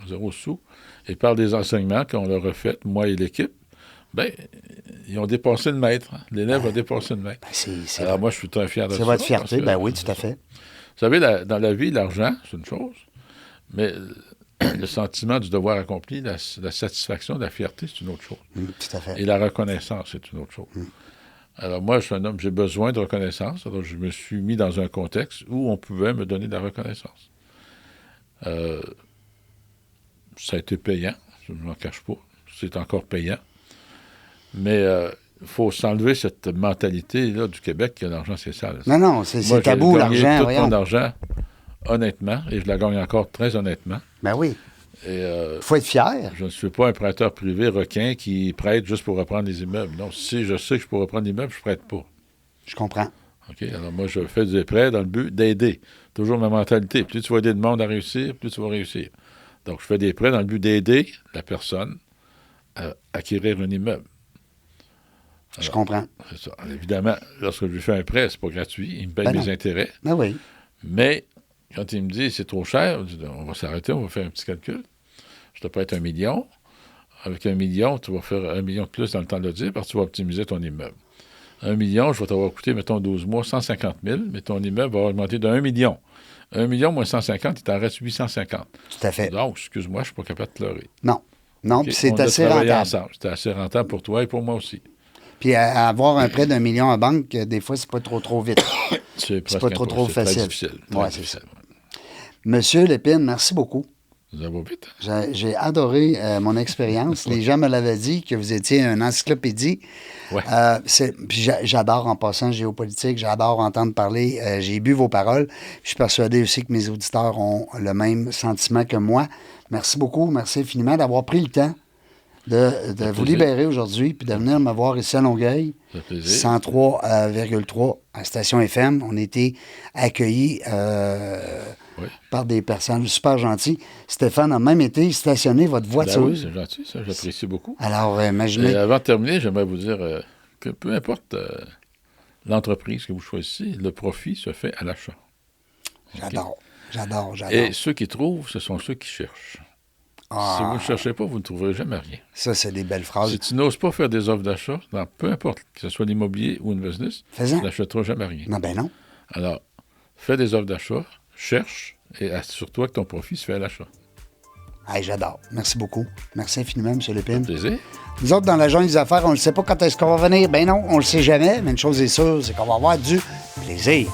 Zéro sou. Et par des enseignements qu'on leur a fait, moi et l'équipe, ben, ils ont dépassé le maître. Hein. L'élève a dépassé le maître. Ben, Alors, moi, je suis très fier de ça. c'est votre fierté. parce que- Ben oui, tout à fait. Vous savez, dans la vie, l'argent, c'est une chose, mais le sentiment du devoir accompli, la satisfaction, la fierté, c'est une autre chose. Tout à fait. Et la reconnaissance, c'est une autre chose. Alors moi, je suis un homme, j'ai besoin de reconnaissance. Alors je me suis mis dans un contexte où on pouvait me donner de la reconnaissance. Ça a été payant, je ne m'en cache pas. C'est encore payant. Mais il faut s'enlever cette mentalité-là du Québec que l'argent, c'est sale. Non, c'est tabou, l'argent, tout voyons. mon argent, honnêtement, et je la gagne encore très honnêtement. Ben oui. Et Faut être fier. je ne suis pas un prêteur privé requin qui prête juste pour reprendre les immeubles. Non, si je sais que je peux reprendre l'immeuble, je ne prête pas. Je comprends. OK? Alors moi, je fais des prêts dans le but d'aider. Toujours ma mentalité. Plus tu vas aider le monde à réussir, plus tu vas réussir. Donc, je fais des prêts dans le but d'aider la personne à acquérir un immeuble. Je comprends. C'est ça. Alors, évidemment, lorsque je lui fais un prêt, c'est pas gratuit. Il me paye Ben mes non. intérêts. Ben oui. Mais quand il me dit c'est trop cher, je dis, on va s'arrêter, on va faire un petit calcul. Je te prête 1 million. Avec 1 million, tu vas faire 1 million de plus dans le temps de le dire parce que tu vas optimiser ton immeuble. 1 million, je vais t'avoir coûté, mettons, 12 mois, 150 000, mais ton immeuble va augmenter de 1 million. 1 million moins 150, il t'en reste 850. Tout à fait. Donc, excuse-moi, je ne suis pas capable de pleurer. Non. Non, OK? puis c'est On a assez travaillé rentable. ensemble. C'était assez rentable pour toi et pour moi aussi. Puis avoir un prêt d'1 million en banque, des fois, c'est pas trop vite. C'est presque pas trop impossible. facile. Très difficile. Très Ouais, c'est difficile. Monsieur Lépine, merci beaucoup. Ça va vite. J'ai adoré mon expérience. Les gens me l'avaient dit que vous étiez une encyclopédie. Ouais. Puis j'adore en passant géopolitique, j'adore entendre parler. J'ai bu vos paroles. Je suis persuadé aussi que mes auditeurs ont le même sentiment que moi. Merci beaucoup, merci infiniment d'avoir pris le temps de vous plaisir. libérer aujourd'hui puis de venir me voir ici à Longueuil. Ça fait plaisir. 103,3 à Station FM. On a été accueillis Oui. par des personnes super gentilles. Stéphane a même été stationné votre Ben voiture. oui, c'est gentil, ça, j'apprécie beaucoup. Alors, Et imaginez. avant de terminer, j'aimerais vous dire que peu importe l'entreprise que vous choisissez, le profit se fait à l'achat. J'adore. Et ceux qui trouvent, ce sont ceux qui cherchent. Ah, Si vous ne cherchez pas, vous ne trouverez jamais rien. ça, c'est des belles phrases. Si tu n'oses pas faire des offres d'achat, dans peu importe, que ce soit l'immobilier ou une business, Fais-en. tu n'achèteras jamais rien. Non, ben non. Alors, fais des offres d'achat, cherche et assure-toi que ton profit se fait à l'achat. Hey, j'adore. Merci beaucoup. Merci infiniment, M. Lépine. Plaisir. Nous autres, dans la jungle des affaires, on ne sait pas quand est-ce qu'on va venir. Ben non, on le sait jamais. Mais une chose est sûre, c'est qu'on va avoir du plaisir.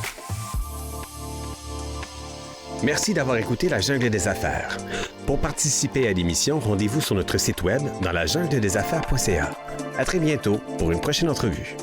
Merci d'avoir écouté La Jungle des Affaires. Pour participer à l'émission, rendez-vous sur notre site web dans lajungleDesAffaires.ca. À très bientôt pour une prochaine entrevue.